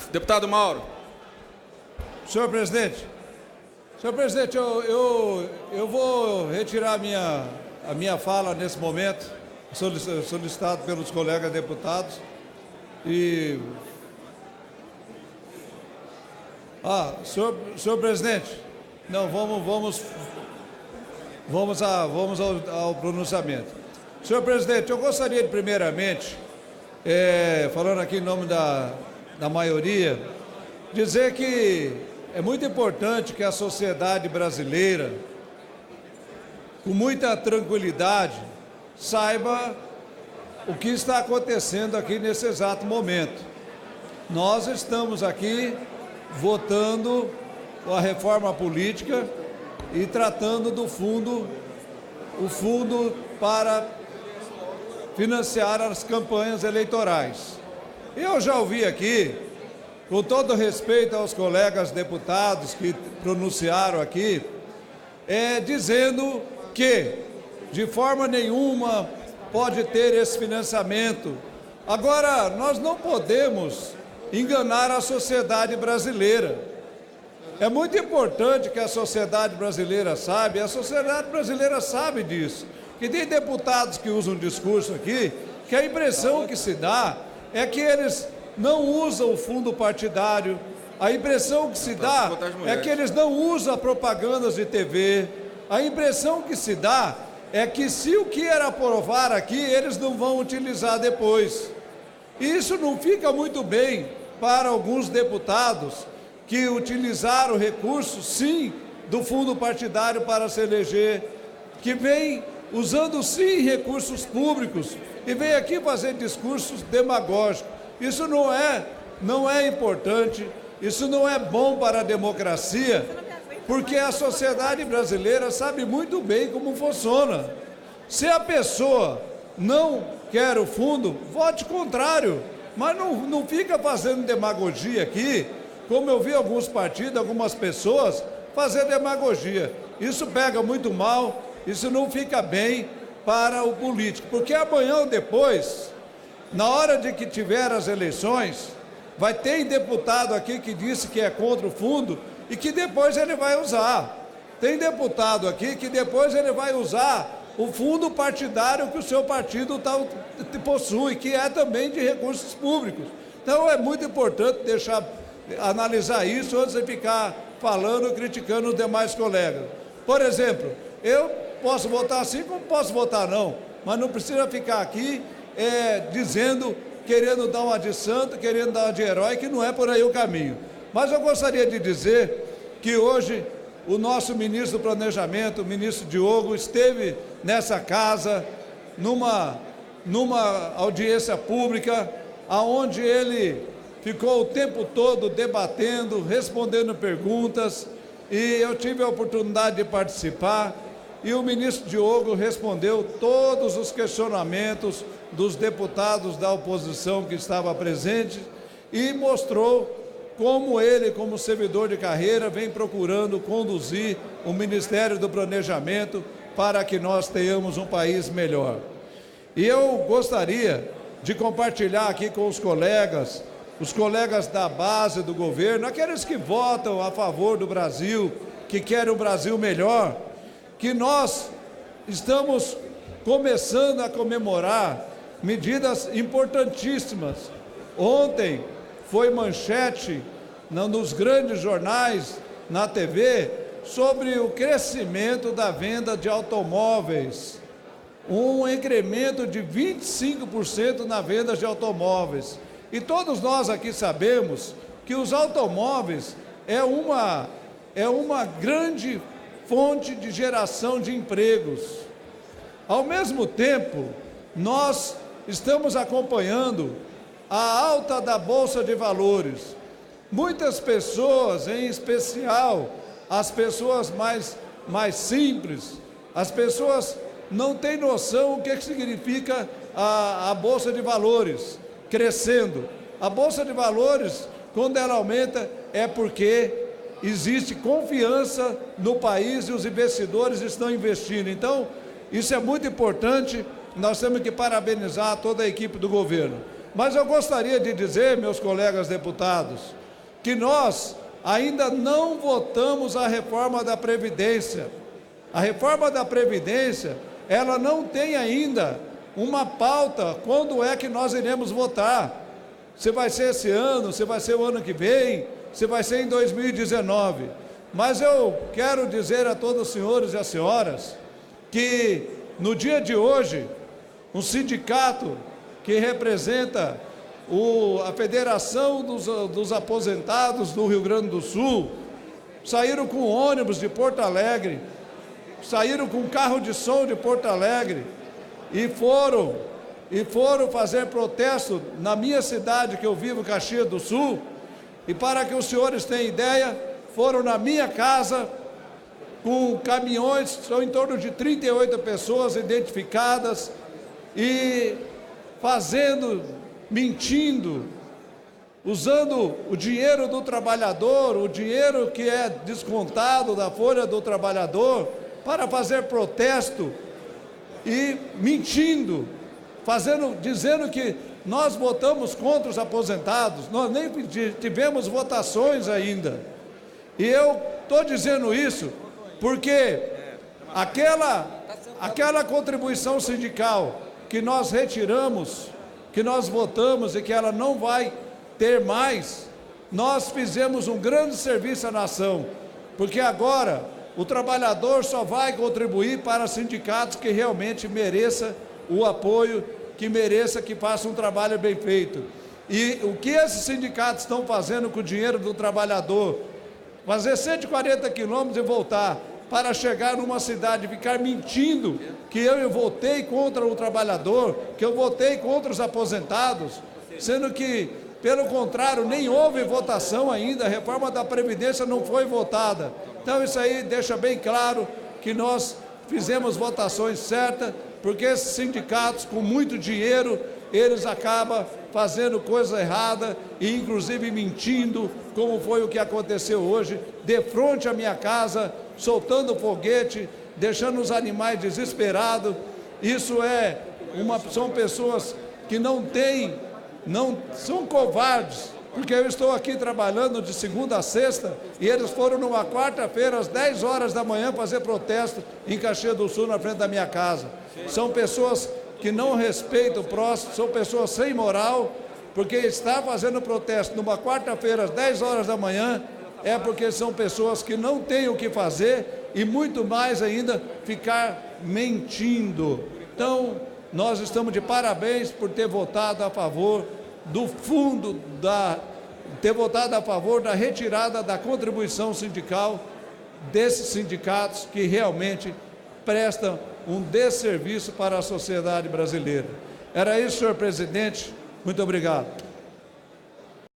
Deputado Mauro. Senhor presidente, eu vou retirar a minha fala nesse momento, solicitado pelos colegas deputados. Senhor presidente, não, vamos ao pronunciamento. Senhor presidente, eu gostaria de, primeiramente, falando aqui em nome da maioria, dizer que é muito importante que a sociedade brasileira, com muita tranquilidade, saiba o que está acontecendo aqui nesse exato momento. Nós estamos aqui votando a reforma política e tratando do fundo, o fundo para financiar as campanhas eleitorais. Eu já ouvi aqui, com todo respeito aos colegas deputados que pronunciaram aqui, dizendo que de forma nenhuma pode ter esse financiamento. Agora, nós não podemos enganar a sociedade brasileira. É muito importante que a sociedade brasileira saiba, e a sociedade brasileira sabe disso, que tem deputados que usam discurso aqui, que a impressão que se dá é que eles não usam o fundo partidário, a impressão que se dá é que eles não usam propagandas de TV, a impressão que se dá é que se o que era aprovar aqui, eles não vão utilizar depois. E isso não fica muito bem para alguns deputados que utilizaram recursos, sim, do fundo partidário para se eleger, que vem usando, sim, recursos públicos e vem aqui fazer discursos demagógicos. Isso não é importante, isso não é bom para a democracia, porque a sociedade brasileira sabe muito bem como funciona. Se a pessoa não quer o fundo, vote contrário, mas não fica fazendo demagogia aqui, como eu vi alguns partidos, algumas pessoas fazer demagogia. Isso pega muito mal, isso não fica bem para o político, porque amanhã ou depois, na hora de que tiver as eleições, vai ter deputado aqui que disse que é contra o fundo e que depois ele vai usar. Tem deputado aqui que depois ele vai usar o fundo partidário que o seu partido possui, que é também de recursos públicos. Então é muito importante analisar isso antes de ficar falando, criticando os demais colegas. Por exemplo, eu posso votar sim como posso votar não, mas não precisa ficar aqui querendo dar uma de santo, querendo dar uma de herói, que não é por aí o caminho. Mas eu gostaria de dizer que hoje o nosso ministro do Planejamento, o ministro Diogo, esteve nessa casa, numa audiência pública, onde ele ficou o tempo todo debatendo, respondendo perguntas, e eu tive a oportunidade de participar, e o ministro Diogo respondeu todos os questionamentos dos deputados da oposição que estavam presentes e mostrou como ele, como servidor de carreira, vem procurando conduzir o Ministério do Planejamento para que nós tenhamos um país melhor. E eu gostaria de compartilhar aqui com os colegas da base do governo, aqueles que votam a favor do Brasil, que querem um Brasil melhor, que nós estamos começando a comemorar medidas importantíssimas. Ontem foi manchete nos grandes jornais, na TV, sobre o crescimento da venda de automóveis, um incremento de 25% na venda de automóveis. E todos nós aqui sabemos que os automóveis é uma grande fonte de geração de empregos. Ao mesmo tempo, nós estamos acompanhando a alta da Bolsa de Valores. Muitas pessoas, em especial as pessoas mais simples, as pessoas não têm noção o que significa a Bolsa de Valores crescendo. A Bolsa de Valores, quando ela aumenta, é porque existe confiança no país e os investidores estão investindo. Então, isso é muito importante, nós temos que parabenizar toda a equipe do governo. Mas eu gostaria de dizer, meus colegas deputados, que nós ainda não votamos a reforma da Previdência. A reforma da Previdência, ela não tem ainda uma pauta, quando é que nós iremos votar. Se vai ser esse ano, se vai ser o ano que vem, se vai ser em 2019. Mas eu quero dizer a todos os senhores e as senhoras que no dia de hoje, um sindicato que representa a Federação dos Aposentados do Rio Grande do Sul, saíram com ônibus de Porto Alegre, saíram com carro de som de Porto Alegre e foram fazer protesto na minha cidade, que eu vivo, Caxias do Sul. E para que os senhores tenham ideia, foram na minha casa com caminhões, são em torno de 38 pessoas identificadas, e mentindo, usando o dinheiro do trabalhador, o dinheiro que é descontado da folha do trabalhador, para fazer protesto e mentindo, dizendo que nós votamos contra os aposentados. Nós nem tivemos votações ainda. E eu estou dizendo isso porque aquela contribuição sindical que nós retiramos, que nós votamos e que ela não vai ter mais, nós fizemos um grande serviço à nação, porque agora o trabalhador só vai contribuir para sindicatos que realmente mereça o apoio, que mereça, que faça um trabalho bem feito. E o que esses sindicatos estão fazendo com o dinheiro do trabalhador? Fazer 140 quilômetros e voltar para chegar numa cidade, ficar mentindo que eu votei contra o trabalhador, que eu votei contra os aposentados, sendo que, pelo contrário, nem houve votação ainda, a reforma da Previdência não foi votada. Então isso aí deixa bem claro que nós fizemos votações certas, porque esses sindicatos, com muito dinheiro, eles acabam fazendo coisa errada e inclusive mentindo, como foi o que aconteceu hoje, de frente à minha casa, soltando foguete, deixando os animais desesperados. Isso são pessoas que não são covardes, porque eu estou aqui trabalhando de segunda a sexta e eles foram numa quarta-feira às 10 horas da manhã fazer protesto em Caxias do Sul, na frente da minha casa. São pessoas que não respeitam o próximo, são pessoas sem moral, porque estar fazendo protesto numa quarta-feira às 10 horas da manhã é porque são pessoas que não têm o que fazer e muito mais ainda ficar mentindo. Então, nós estamos de parabéns por ter votado a favor do fundo, ter votado a favor da retirada da contribuição sindical desses sindicatos que realmente prestam um desserviço para a sociedade brasileira. Era isso, senhor presidente. Muito obrigado.